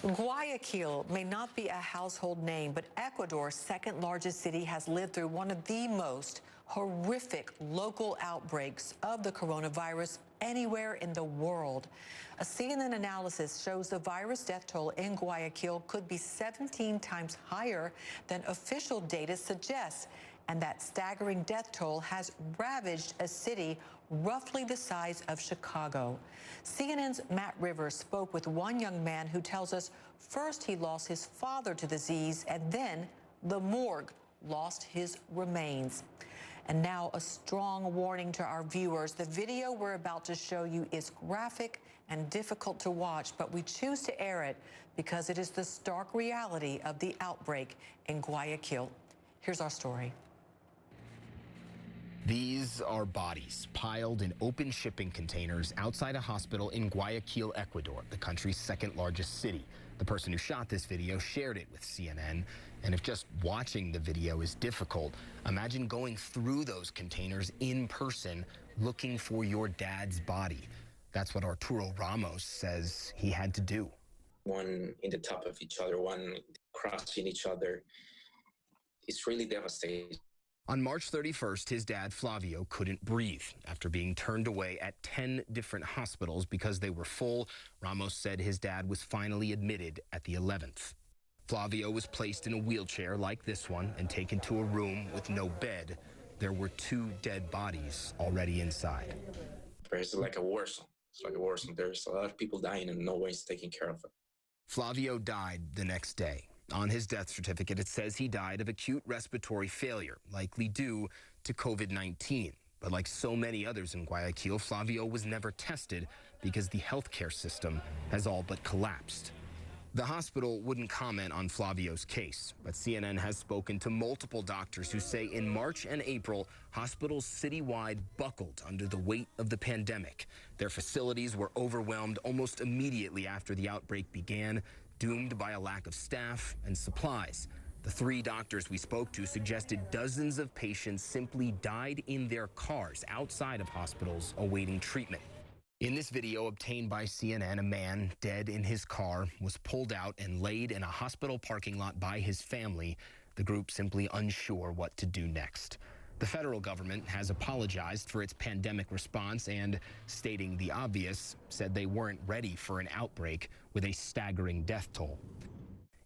Guayaquil may not be a household name, but Ecuador's second largest city has lived through one of the most horrific local outbreaks of the coronavirus anywhere in the world. A CNN analysis shows the virus death toll in Guayaquil could be 17 times higher than official data suggests. And that staggering death toll has ravaged a city roughly the size of Chicago. CNN's Matt Rivers spoke with one young man who tells us first he lost his father to the disease, and then the morgue lost his remains. And now a strong warning to our viewers. The video we're about to show you is graphic and difficult to watch, but we choose to air it because it is the stark reality of the outbreak in Guayaquil. Here's our story. These are bodies piled in open shipping containers outside a hospital in Guayaquil, Ecuador, the country's second largest city. The person who shot this video shared it with CNN. And if just watching the video is difficult, imagine going through those containers in person looking for your dad's body. That's what Arturo Ramos says he had to do. One in the top of each other, one crossing each other. It's really devastating. On March 31st, his dad, Flavio, couldn't breathe after being turned away at 10 different hospitals because they were full. Ramos said his dad was finally admitted at the 11th. Flavio was placed in a wheelchair like this one and taken to a room with no bed. There were 2 dead bodies already inside. It's like a war zone. It's like a war zone. There's a lot of people dying and no one's taking care of it. Flavio died the next day. On his death certificate, it says he died of acute respiratory failure, likely due to COVID-19. But like so many others in Guayaquil, Flavio was never tested because the healthcare system has all but collapsed. The hospital wouldn't comment on Flavio's case, but CNN has spoken to multiple doctors who say in March and April, hospitals citywide buckled under the weight of the pandemic. Their facilities were overwhelmed almost immediately after the outbreak began, doomed by a lack of staff and supplies. The 3 doctors we spoke to suggested dozens of patients simply died in their cars outside of hospitals awaiting treatment. In this video obtained by CNN, a man dead in his car was pulled out and laid in a hospital parking lot by his family, the group simply unsure what to do next. The federal government has apologized for its pandemic response and, stating the obvious, said they weren't ready for an outbreak with a staggering death toll.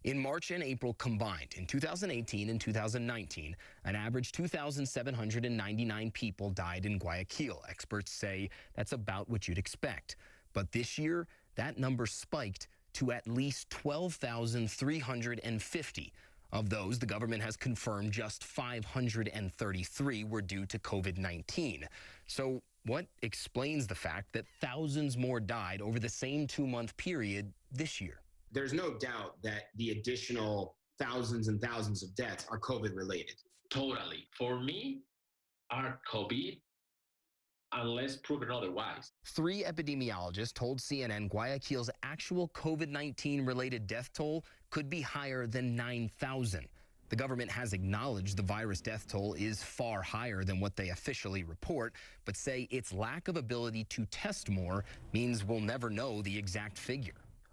In March and April combined, in 2018 and 2019, an average 2,799 people died in Guayaquil. Experts say that's about what you'd expect. But this year, that number spiked to at least 12,350. Of those, the government has confirmed just 533 were due to COVID-19. So what explains the fact that thousands more died over the same 2-month period this year? There's no doubt that the additional thousands and thousands of deaths are COVID related. Totally. For me, are COVID, unless proven otherwise. 3 epidemiologists told CNN Guayaquil's actual COVID-19 related death toll could be higher than 9,000. The government has acknowledged the virus death toll is far higher than what they officially report, but say its lack of ability to test more means we'll never know the exact figure.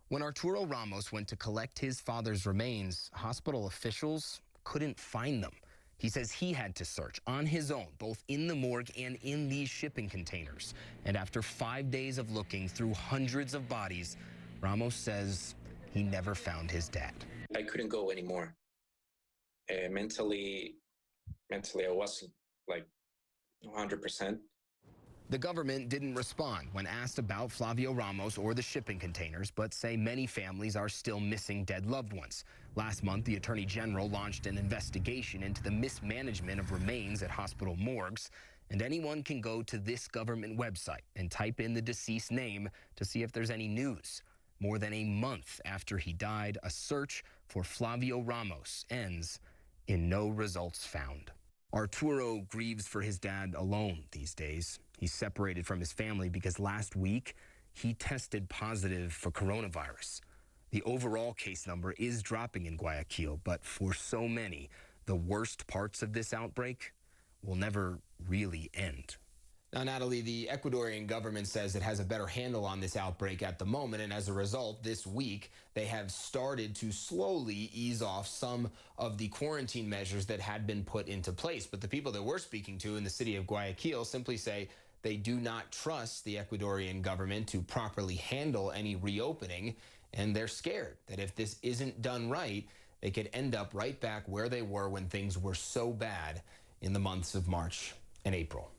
When Arturo Ramos went to collect his father's remains, hospital officials couldn't find them. He says he had to search on his own, both in the morgue and in these shipping containers. And after 5 days of looking through hundreds of bodies, Ramos says he never found his dad. I couldn't go anymore. Mentally, I wasn't like 100%. The government didn't respond when asked about Flavio Ramos or the shipping containers, but say many families are still missing dead loved ones. Last month, the Attorney General launched an investigation into the mismanagement of remains at hospital morgues, and anyone can go to this government website and type in the deceased name to see if there's any news. More than a month after he died, a search for Flavio Ramos ends in no results found. Arturo grieves for his dad alone these days. He's separated from his family because last week he tested positive for coronavirus. The overall case number is dropping in Guayaquil, but for so many, the worst parts of this outbreak will never really end. Now, Natalie, the Ecuadorian government says it has a better handle on this outbreak at the moment, and as a result, this week, they have started to slowly ease off some of the quarantine measures that had been put into place. But the people that we're speaking to in the city of Guayaquil simply say they do not trust the Ecuadorian government to properly handle any reopening, and they're scared that if this isn't done right, they could end up right back where they were when things were so bad in the months of March and April.